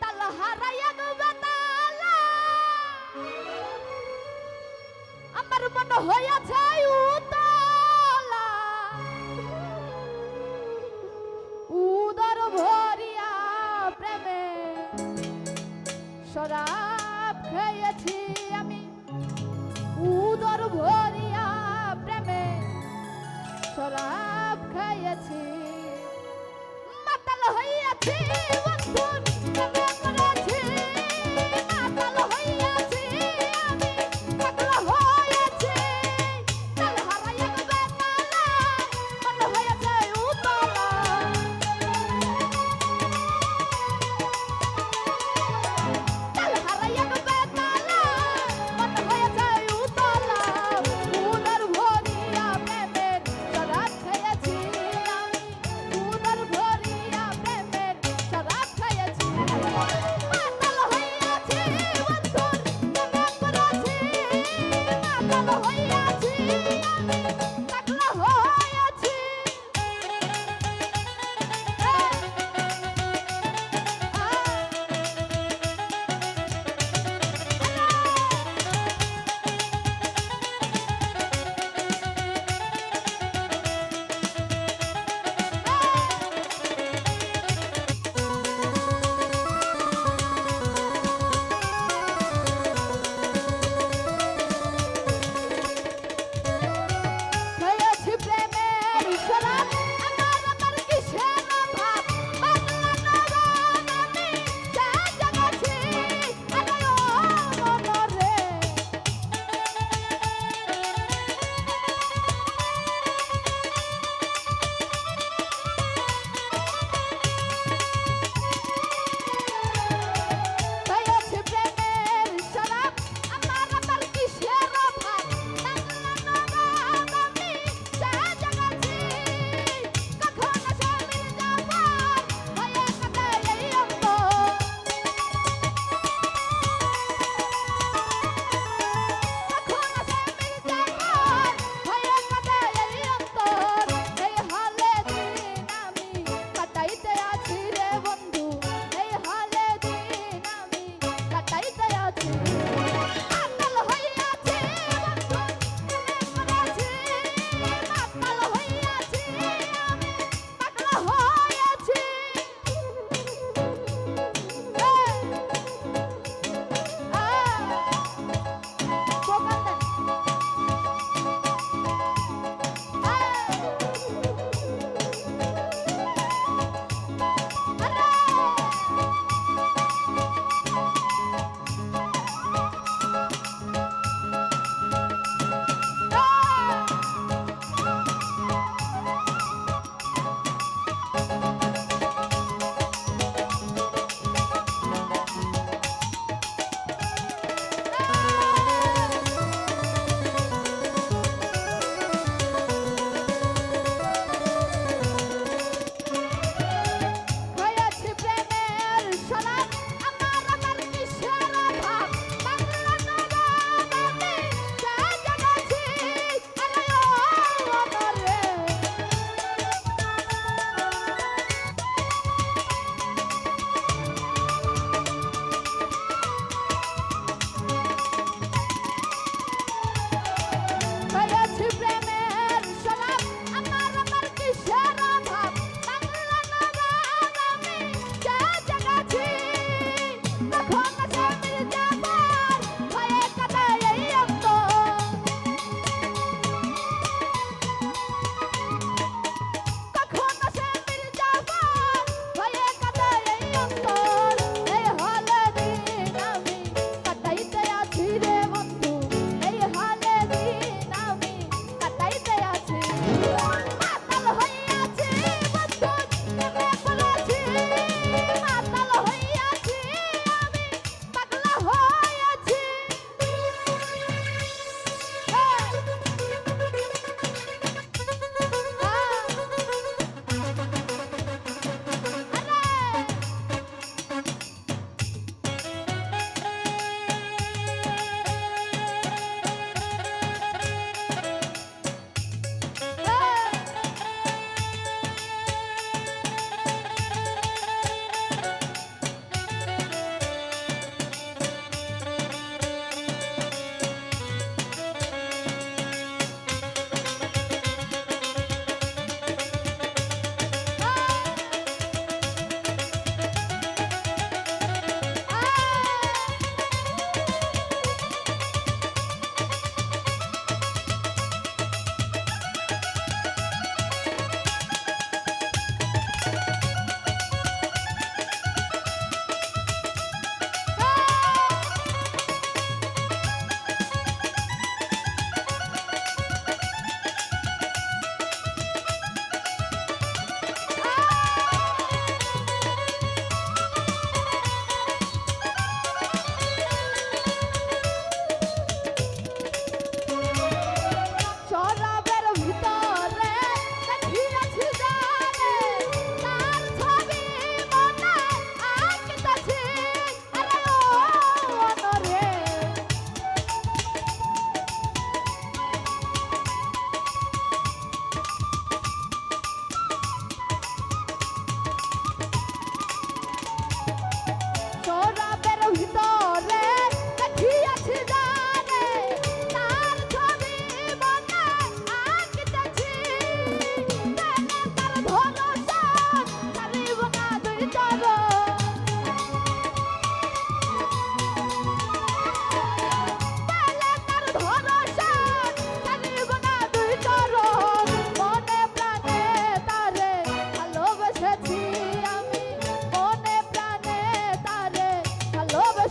তাল হারাইয়া গো তালা আমার মন হইয়াছে উতলা উদর ভরিয়া প্রেমে শরাব খেয়েছি আমি উদর ভরিয়া প্রেমে শরাব খেয়েছি মাতাল হইয়াছি বন্ধুর প্রেমে পড়েছি মাতাল হইয়াছি আমি পাগল হয়েছি তাল হারাইয়া গো তালা মন হয়েছে উতলা তাল হারাইয়া গো তালা মন হয়েছে উতলা উদর ভরিয়া প্রেমের শরাব খেয়েছি আমি উদর ভরিয়া প্রেমের শরাব খেয়েছি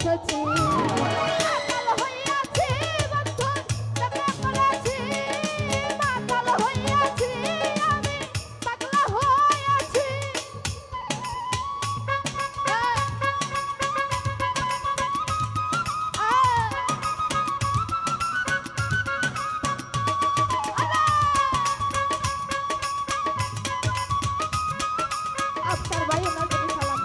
ভালোবেসেছি মাতাল হইয়াছি বন্ধুর প্রেমে পড়েছি মাতাল হইয়াছি আমি পাগলা হইয়াছি আফসার ভাই ওনার প্রতি সালাম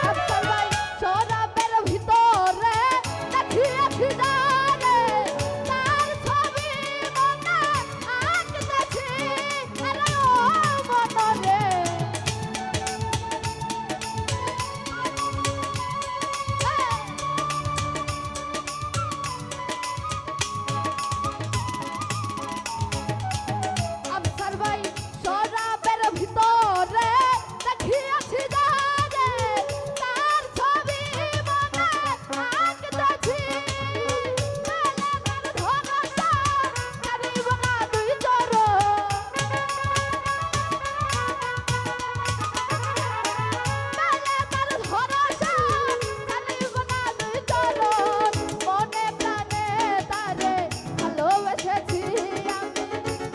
আফসার ভাই শরাবের ভিতরে দেখিয়াছি যারে তার ছবি মনে আঁকতেছি আরে ও মনরে আফসার ভাই শরাবের ভিতরে দেখিয়াছি যারে তার ছবি মনে আঁকতেছি মেলে তার ধরসা ছাড়িব না দুই চরণ মেলে তার ধরসা ছাড়িব না দুই চরণ মনে প্রাণে তারে ভালোবেসেছি আমি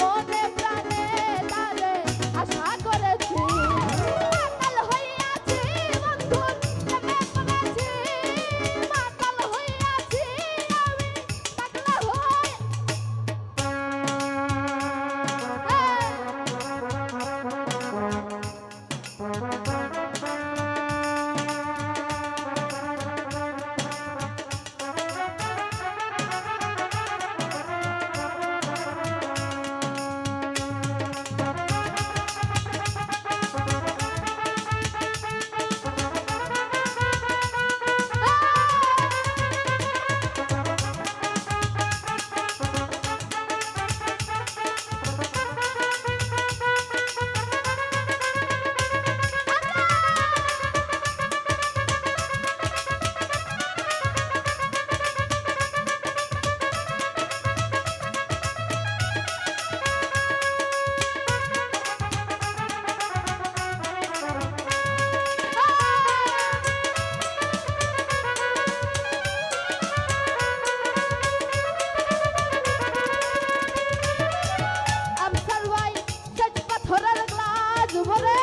মনে প্রাণে তারে আশা করেছি মাতাল হইয়াছি বন্ধুর প্রেমে পড়েছি মাতাল হইয়াছি আমি পাগলা হই আফসার ভাই সেচ পাথরের গ্লাস ভরে